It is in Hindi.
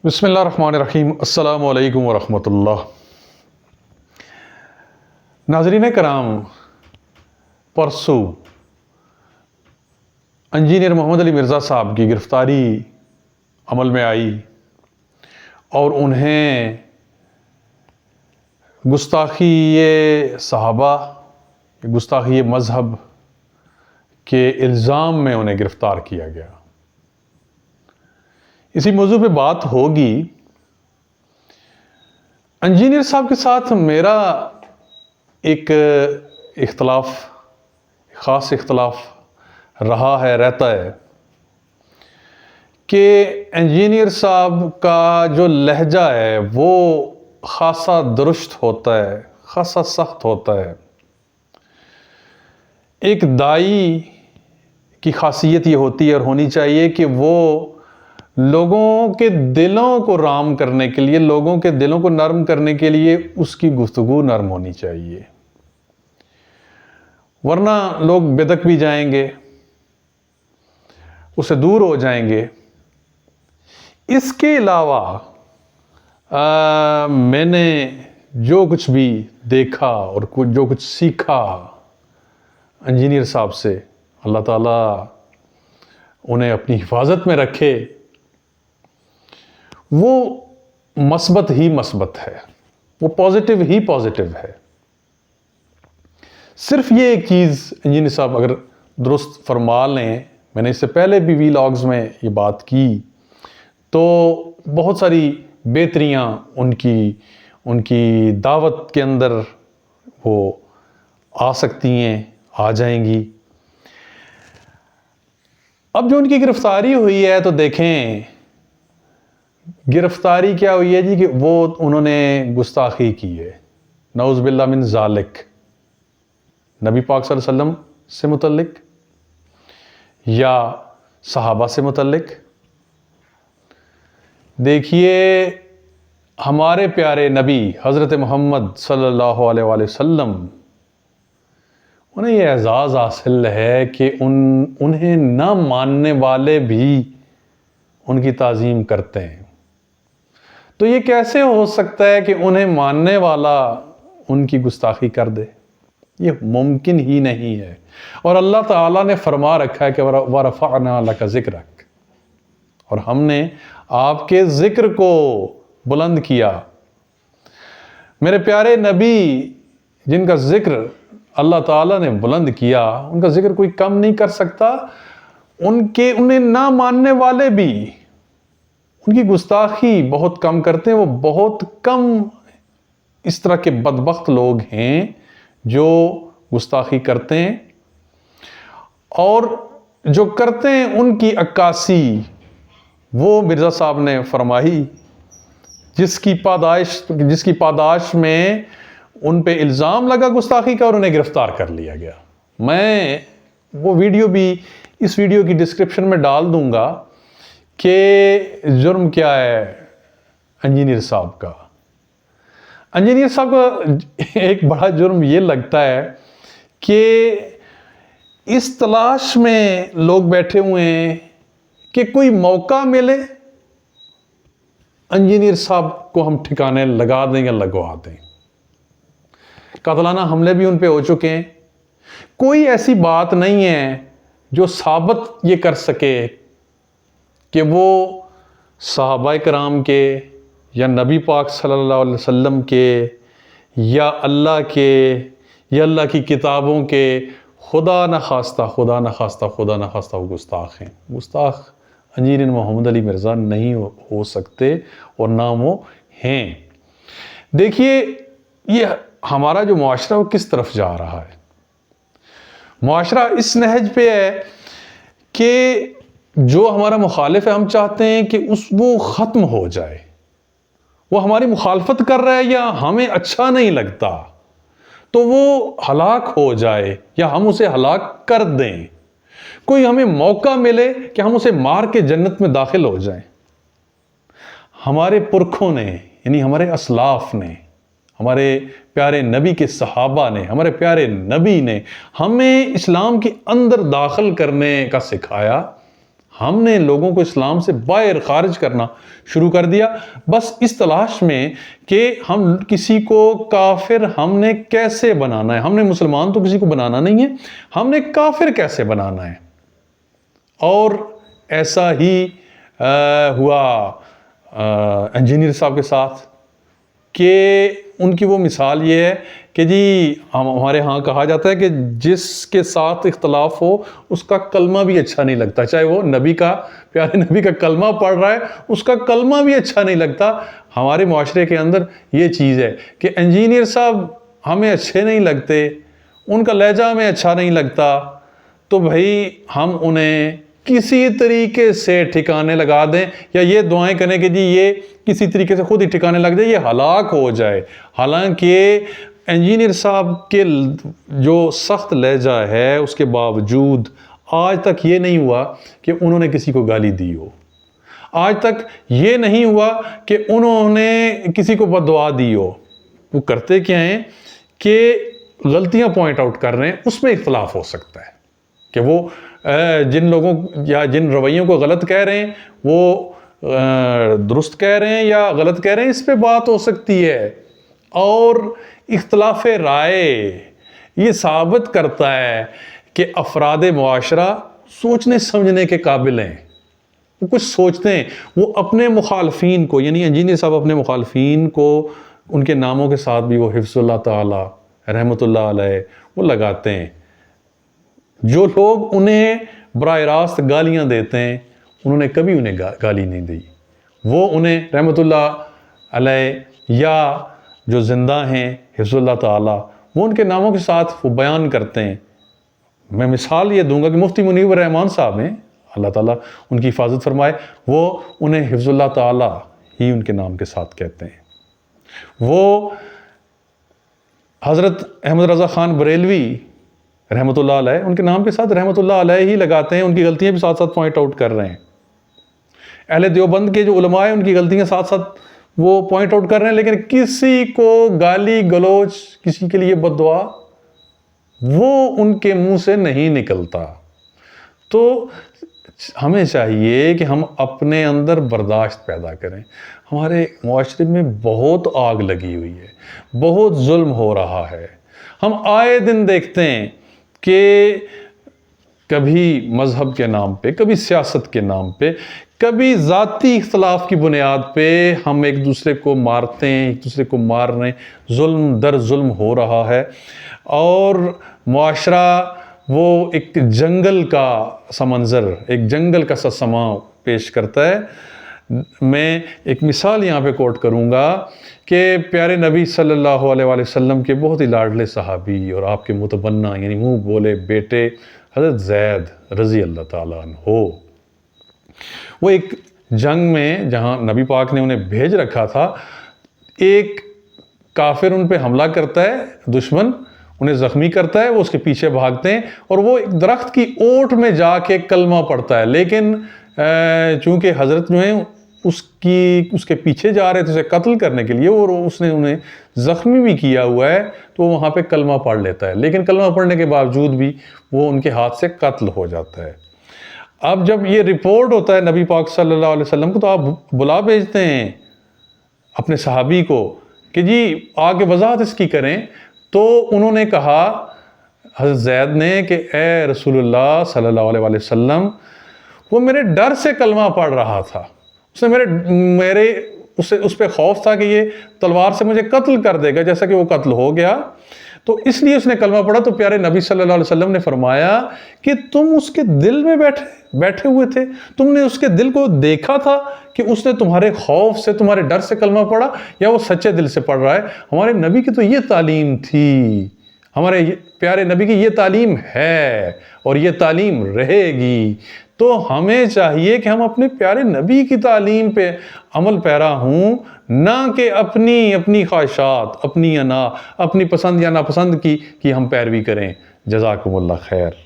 बिस्मिल्लाहिर्रहमानिर्रहीम। अस्सलामु अलैकुम वरहमतुल्लाह। नाज़रीन कराम, परसों इंजीनियर मोहम्मद अली मिर्ज़ा साहब की गिरफ़्तारी अमल में आई और उन्हें गुस्ताखी सहाबा, गुस्ताखी मज़हब के इल्ज़ाम में उन्हें गिरफ़्तार किया गया। इसी मौजू पे बात होगी। इंजीनियर साहब के साथ मेरा एक ख़ास इख्तलाफ रहा है, रहता है कि इंजीनियर साहब का जो लहजा है वो ख़ासा दुरुस्त होता है, ख़ासा सख्त होता है। एक दाई की ख़ासियत ये होती है और होनी चाहिए कि वो लोगों के दिलों को राम करने के लिए, लोगों के दिलों को नरम करने के लिए उसकी गुफ्तगू नरम होनी चाहिए, वरना लोग बेदक भी जाएंगे, उससे दूर हो जाएंगे। इसके अलावा मैंने जो कुछ भी देखा और जो कुछ सीखा इंजीनियर साहब से, अल्लाह ताला उन्हें अपनी हिफाजत में रखे, वो मस्बत ही मस्बत है, वो पॉजिटिव ही पॉजिटिव है। सिर्फ ये एक चीज़ इंजीनियर साहब अगर दुरुस्त फरमा लें, मैंने इससे पहले भी वीलॉग्स में ये बात की, तो बहुत सारी बेहतरियाँ उनकी दावत के अंदर वो आ सकती हैं, आ जाएंगी। अब जो उनकी गिरफ्तारी हुई है, तो देखें गिरफ्तारी क्या हुई है जी, कि वो उन्होंने गुस्ताखी की है, नऊज़ बिल्लाह मिन ज़ालिक, नबी पाक सल्लल्लाहु अलैहि वसल्लम से मुतल्लिक या सहाबा से मुतल्लिक। देखिए, हमारे प्यारे नबी हज़रत मोहम्मद सल्लल्लाहु अलैहि वसल्लम, उन्हें यह एजाज़ हासिल है कि उन्हें न मानने वाले भी उनकी ताज़ीम करते हैं। तो ये कैसे हो सकता है कि उन्हें मानने वाला उनकी गुस्ताखी कर दे? ये मुमकिन ही नहीं है। और अल्लाह ताला ने फरमा रखा है कि वरफ़अना लका ज़िक्रक, और हमने आपके ज़िक्र को बुलंद किया। मेरे प्यारे नबी जिनका ज़िक्र अल्लाह ताला ने बुलंद किया, उनका ज़िक्र कोई कम नहीं कर सकता। उन्हें ना मानने वाले भी उनकी गुस्ताखी बहुत कम करते हैं। वो बहुत कम इस तरह के बदबख्त लोग हैं जो गुस्ताखी करते हैं, और जो करते हैं उनकी अक्कासी वो मिर्ज़ा साहब ने फरमाई, जिसकी पादाश में उन पे इल्ज़ाम लगा गुस्ताखी का और उन्हें गिरफ्तार कर लिया गया। मैं वो वीडियो भी इस वीडियो की डिस्क्रिप्शन में डाल दूंगा कि जुर्म क्या है इंजीनियर साहब का। इंजीनियर साहब का एक बड़ा जुर्म ये लगता है कि इस तलाश में लोग बैठे हुए हैं कि कोई मौका मिले, इंजीनियर साहब को हम ठिकाने लगा दें या लगवा दें। कातलाना हमले भी उन पे हो चुके हैं। कोई ऐसी बात नहीं है जो साबित ये कर सके कि वो सहाबाए कराम के या नबी पाक सल्लल्लाहु अलैहि वसल्लम के या अल्लाह के या अल्लाह की किताबों के खुदा न खास्ता वो गुस्ताख हैं। गुस्ताख इंजीनियर मोहम्मद अली मिर्ज़ा नहीं हो सकते और ना वो हैं। देखिए, ये हमारा जो मुआशरा वो किस तरफ जा रहा है। मुआशरा इस नहज पे है कि जो हमारा मुखालिफ है, हम चाहते हैं कि वो ख़त्म हो जाए। वो हमारी मुखालफत कर रहा है या हमें अच्छा नहीं लगता, तो वो हलाक हो जाए या हम उसे हलाक कर दें। कोई हमें मौका मिले कि हम उसे मार के जन्नत में दाखिल हो जाएं। हमारे पुरखों ने, यानी हमारे असलाफ ने, हमारे प्यारे नबी के सहाबा ने, हमारे प्यारे नबी ने हमें इस्लाम के अंदर दाखिल करने का सिखाया, हमने लोगों को इस्लाम से बाहर खारिज करना शुरू कर दिया, बस इस तलाश में कि हम किसी को काफिर हमने कैसे बनाना है। हमने मुसलमान तो किसी को बनाना नहीं है, हमने काफिर कैसे बनाना है। और ऐसा ही हुआ इंजीनियर साहब के साथ कि उनकी वो मिसाल ये है कि जी हमारे यहाँ कहा जाता है कि जिसके साथ इख्तलाफ हो उसका कलमा भी अच्छा नहीं लगता, चाहे वो नबी का, प्यारे नबी का कलमा पढ़ रहा है, उसका कलमा भी अच्छा नहीं लगता। हमारे माशरे के अंदर ये चीज़ है कि इंजीनियर साहब हमें अच्छे नहीं लगते, उनका लहजा हमें अच्छा नहीं लगता, तो भाई हम उन्हें किसी तरीके से ठिकाने लगा दें या ये दुआएं करें कि जी ये किसी तरीके से खुद ही ठिकाने लग जाए, ये हलाक हो जाए। हालांकि इंजीनियर साहब के जो सख्त लहजा है उसके बावजूद आज तक ये नहीं हुआ कि उन्होंने किसी को गाली दी हो, आज तक ये नहीं हुआ कि उन्होंने किसी को बददुआ दी हो। वो करते क्या हैं कि गलतियां पॉइंट आउट कर रहे हैं, उसमें इख्तलाफ हो सकता है कि वो जिन लोगों या जिन रवैयों को गलत कह रहे हैं वो दुरुस्त कह रहे हैं या गलत कह रहे हैं, इस पे बात हो सकती है। और इख्तलाफ राय ये साबित करता है कि अफराद मुआशरा सोचने समझने के काबिल हैं, वो कुछ सोचते हैं। वो अपने मुखालफीन को, यानी इंजीनियर साहब अपने मुखालफीन को उनके नामों के साथ भी वो हिफ्ज़ुल्लाह ताला रहमतुल्लाह अलैह वो लगाते हैं। जो लोग उन्हें बराह रास्त गालियाँ देते हैं उन्होंने कभी उन्हें गाली नहीं दी, वो उन्हें रहमतुल्लाह अलैह या जो ज़िंदा हैं हिफ्ज़ुल्लाह ताला वो उनके नामों के साथ वो बयान करते हैं। मैं मिसाल ये दूंगा कि मुफ्ती मुनीब रहमान साहब हैं, अल्लाह ताला उनकी हिफाजत फरमाए, वो उन्हें हिफ्ज़ुल्लाह ताला ही उनके नाम के साथ कहते हैं। वो हज़रत अहमद रज़ा ख़ान बरेलवी रहमतुल्लाह अलैह उनके नाम के साथ रहमतुल्लाह अलैह ही लगाते हैं, उनकी गलतियां भी साथ साथ पॉइंट आउट कर रहे हैं। अहले देवबंद के जो उलमा हैं उनकी गलतियां साथ साथ वो पॉइंट आउट कर रहे हैं, लेकिन किसी को गाली गलोच, किसी के लिए बद्दुआ वो उनके मुंह से नहीं निकलता। तो हमें चाहिए कि हम अपने अंदर बर्दाश्त पैदा करें। हमारे मुआशरे में बहुत आग लगी हुई है, बहुत जुल्म हो रहा है। हम आए दिन देखते हैं कि कभी मज़हब के नाम पे, कभी सियासत के नाम पे, कभी ज़ाती इख्तलाफ की बुनियाद पे हम एक दूसरे को मारते हैं, एक दूसरे को मार रहे हैं, जुल्म दर जुल्म हो रहा है। और मुआशरा वो एक जंगल का सा मंज़र, एक जंगल का सा समा पेश करता है। मैं एक मिसाल यहाँ पे कोट करूँगा कि प्यारे नबी सल्लल्लाहु अलैहि वसल्लम के बहुत ही लाडले सहाबी और आपके मुतबन्ना यानी मुँह बोले बेटे हज़रत ज़ैद रज़ी अल्लाह ताला अन्हो, वो एक जंग में जहाँ नबी पाक ने उन्हें भेज रखा था, एक काफिर उन पे हमला करता है, दुश्मन उन्हें ज़ख्मी करता है, वो उसके पीछे भागते हैं और वो एक दरख्त की ओट में जाके कलमा पढ़ता है। लेकिन चूँकि हज़रत जो है उसके पीछे जा रहे थे उसे कत्ल करने के लिए और उसने उन्हें ज़ख्मी भी किया हुआ है, तो वो वहाँ पे कलमा पढ़ लेता है। लेकिन कलमा पढ़ने के बावजूद भी वो उनके हाथ से कत्ल हो जाता है। अब जब ये रिपोर्ट होता है नबी पाक सल्लल्लाहु अलैहि वसल्लम को, तो आप बुला भेजते हैं अपने सहाबी को कि जी आगे वजाहत इसकी करें। तो उन्होंने कहा हज़रत ज़ैद ने कि ए रसूलुल्लाह सल्लल्लाहु अलैहि वसल्लम, वो मेरे डर से कलमा पढ़ रहा था, उसने मेरे उस पर खौफ था कि ये तलवार से मुझे कत्ल कर देगा, जैसा कि वो कत्ल हो गया, तो इसलिए उसने कलमा पढ़ा। तो प्यारे नबी सल्लल्लाहु अलैहि वसल्लम ने फरमाया कि तुम उसके दिल में बैठे हुए थे, तुमने उसके दिल को देखा था कि उसने तुम्हारे खौफ से, तुम्हारे डर से कलमा पढ़ा या वो सच्चे दिल से पढ़ रहा है। हमारे नबी की तो ये तालीम थी, हमारे प्यारे नबी की ये तालीम है और ये तालीम रहेगी। तो हमें चाहिए कि हम अपने प्यारे नबी की तालीम पे अमल पैरा हों, ना कि अपनी ख्वाहिशात, अपनी अना, अपनी पसंद या नापसंद की हम पैरवी करें। जज़ाकुमुल्लाह खैर।